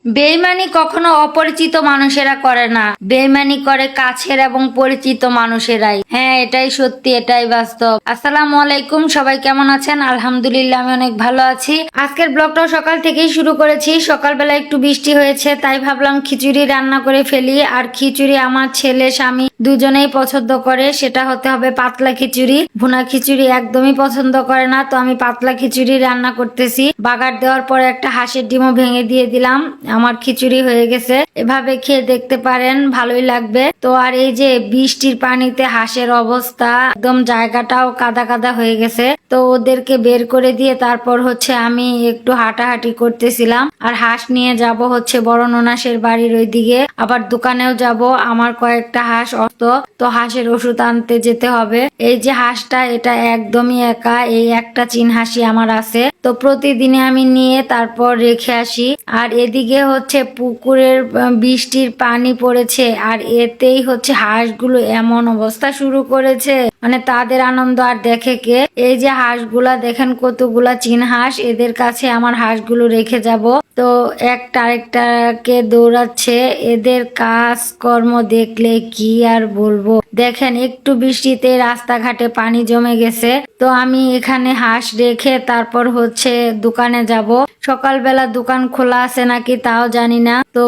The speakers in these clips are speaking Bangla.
বেইমানি কখনো অপরিচিত মানুষেরা করে না, বেইমানি করে কাছের এবং পরিচিত মানুষেরাই। হ্যাঁ, এটাই সত্যি, এটাই বাস্তব। আসসালামু আলাইকুম, সবাই কেমন আছেন? আলহামদুলিল্লাহ, আমি অনেক ভালো আছি। আজকের ব্লগটাও সকাল থেকেই শুরু করেছি। সকালবেলা একটু বৃষ্টি হয়েছে, তাই ভাবলাম খিচুড়ি রান্না করে ফেলি। আর খিচুড়ি আমার ছেলে স্বামী দুজনেই পছন্দ করে। সেটা হতে হবে পাতলা খিচুড়ি। ভুনা খিচুড়ি একদমই পছন্দ করে না, তো আমি পাতলা খিচুড়ি রান্না করতেছি। বাগার দেওয়ার পরে একটা হাঁসের ডিমও ভেঙে দিয়ে দিলাম। আমার খিচুড়ি হয়ে গেছে। এভাবে খেয়ে দেখতে পারেন, ভালোই লাগবে। তো আর এই যে বৃষ্টির পানিতে হাঁসের অবস্থা, একদম জায়গাটাও কাদা কাদা হয়ে গেছে। তো ওদেরকে বের করে দিয়ে তারপর হচ্ছে আমি একটু হাঁটাহাঁটি করতেছিলাম। আর হাঁস নিয়ে যাব হচ্ছে বড় ননাসের বাড়ির ওইদিকে, আবার দোকানেও যাব। আমার কয়েকটা হাঁস তো হাঁসের ওষুধ আনতে যেতে হবে। এই যে হাঁসটা, এটা একদমই একা, এই একটা চীন হাঁসি আমার আছে। তো প্রতিদিনে আমি নিয়ে তারপর রেখে আসি। আর এদিকে হচ্ছে পুকুরের বৃষ্টির পানি পড়েছে, আর এতেই হচ্ছে হাঁসগুলো এমন অবস্থা শুরু করেছে, মানে তাদের আনন্দ আর দেখে কে। এই যে হাঁসগুলা দেখেন, কতগুলা চীন হাঁস। এদের কাছে আমার হাঁসগুলো রেখে যাব। তো একটা আরেকটাকে দৌড়াচ্ছে। এদের কাজকর্ম দেখলে কি আর বলবো। দেখেন, একটু বৃষ্টিতে রাস্তাঘাটে পানি জমে গেছে। তো আমি এখানে হাঁস রেখে তারপর হচ্ছে দোকানে যাব। সকালবেলা দোকান খোলা আছে নাকি তাও জানি না। তো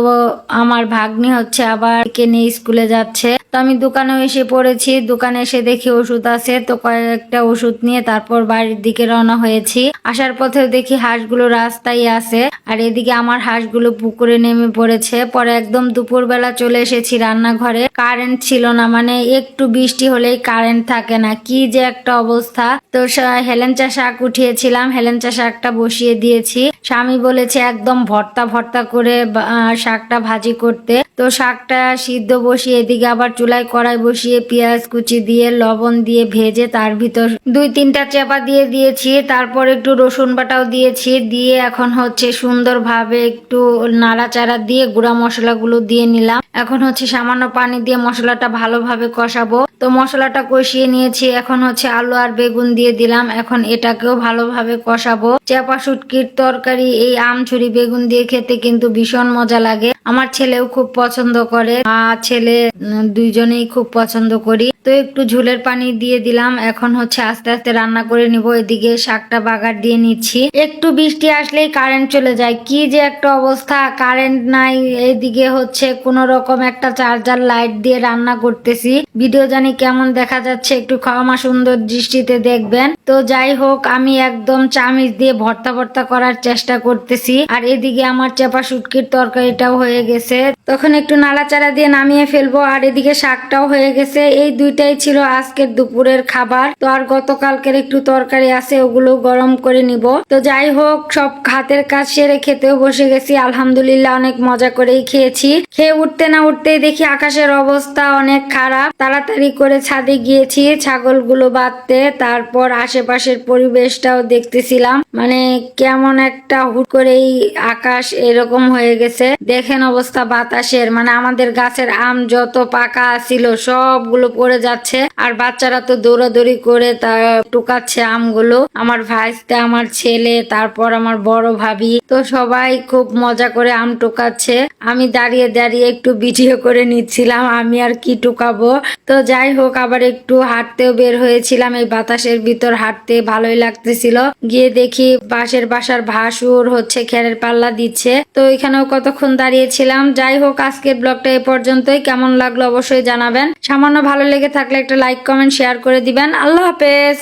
আমার ভাগ্নি হচ্ছে আবার কে নিয়ে স্কুলে যাচ্ছে। তো আমি দোকানে এসে পড়েছি। দোকানে এসে দেখি ওষুধ আছে, তো কয়েকটা ওষুধ নিয়ে তারপর বাড়ির দিকে রওনা হয়েছি। আসার পথেও দেখি হাঁসগুলো রাস্তায় আছে, আর এদিকে আমার হাঁসগুলো পুকুরে নেমে পড়েছে। পরে একদম দুপুরবেলা চলে এসেছি রান্নাঘরে। কারেন্ট ছিল না, মানে একটু বৃষ্টি হলেই কারেন্ট থাকে না, কি যে একটা অবস্থা। তো হেলেঞ্চা শাক উঠিয়েছিলাম, হেলেঞ্চা শাকটা বসিয়ে দিয়েছি। স্বামী বলেছে একদম ভর্তা ভর্তা করে শাকটা ভাজি করতে। তো শাকটা সিদ্ধ বসিয়ে এদিকে আবার চুলায় কড়াই বসিয়ে পেঁয়াজ কুচি দিয়ে লবণ দিয়ে ভেজে তার ভিতর 2-3টা চেপা দিয়ে দিয়েছি। তারপর একটু রসুন বাটাও দিয়েছি। দিয়ে এখন হচ্ছে সুন্দরভাবে একটু নাড়াচাড়া দিয়ে গুঁড়া মশলাগুলো দিয়ে নিলাম। এখন হচ্ছে সামান্য পানি দিয়ে মশলাটা ভালোভাবে কষাবো। তো মশলাটা কষিয়ে নিয়েছি। এখন হচ্ছে আলু আর বেগুন দিয়ে দিলাম। এখন এটাকেও ভালোভাবে কষাবো। চেপা শুটকির তরকারি এই আমছুরি বেগুন দিয়ে খেতে কিন্তু ভীষণ মজা লাগে। আমার ছেলেও খুব পছন্দ করে, ছেলে দুইজনেই খুব পছন্দ করি। তো একটু ঝোলের পানি দিয়ে দিলাম। এখন হচ্ছে আস্তে আস্তে রান্না করে নিব। এদিকে শাকটা বাগার দিয়ে নিচ্ছি। একটু বৃষ্টি আসলেই কারেন্ট চলে যায়, কি যে একটা অবস্থা। কারেন্ট নাই, এইদিকে হচ্ছে কোন রকম একটা চার্জার লাইট দিয়ে রান্না করতেছি। ভিডিও জানি কেমন দেখা যাচ্ছে, একটু ক্ষমা সুন্দর দৃষ্টিতে দেখবেন। তো যাই হোক, আমি একদম চামিচ দিয়ে ভর্তা ভর্তা করার চেষ্টা করতেছি। আর এদিকে আমার চেপা শুটকির তরকারিটাও হয়ে গেছে। তখন একটু নাড়াচাড়া দিয়ে নামিয়ে ফেলবো। আর এদিকে শাকটাও হয়ে গেছে। এই দুইটাই ছিল আজকের দুপুরের খাবার। তো আর গতকালকের একটু তরকারি আছে, ওগুলো গরম করে নিব। তো যাই হোক, সব হাতের কাজ সেরে খেতেও বসে গেছি। আলহামদুলিল্লাহ, অনেক মজা করেই খেয়েছি। খেয়ে উঠতে না উঠতেই দেখি আকাশের অবস্থা অনেক খারাপ। তাড়াতাড়ি করে ছাদে গিয়েছি ছাগলগুলো বাঁধতে। তারপর আশেপাশের পরিবেশটাও দেখতেছিলাম, মানে কেমন একটা হুট করেই আকাশ এরকম হয়ে গেছে। দেখেন অবস্থা বাতাসের, মানে আমাদের গাছের আম যত পাকা ছিল সবগুলো পড়ে যাচ্ছে। আর বাচ্চারা তো দৌড়াদৌড়ি করে তা টুকাচ্ছে আমগুলো। আমার ভাইস্তে, আমার ছেলে, তারপর আমার বড় ভাবি, তো সবাই খুব মজা করে আম টুকাচ্ছে। আমি দাঁড়িয়ে দাঁড়িয়ে একটু ভিডিও করে নিচ্ছিলাম, আমি আর কি টুকাবো। তো যাই হোক, আবার একটু হাঁটতেও বের হয়েছিলাম। এই বাতাসের ভিতর হাঁটতে ভালোই লাগতেছিল। গিয়ে দেখি পাশের বাসার ভাসুর হচ্ছে খেরের পাল্লা দিচ্ছে। তো এখানেও কতক্ষণ দাঁড়িয়েছিলাম। যাই হোক, আজকের ব্লগটা এ পর্যন্তই। কেমন লাগলো অবশ্যই জানাবেন। সামান্য ভালো লেগে থাকলে একটা লাইক কমেন্ট শেয়ার করে দিবেন। আল্লাহ হাফেজ।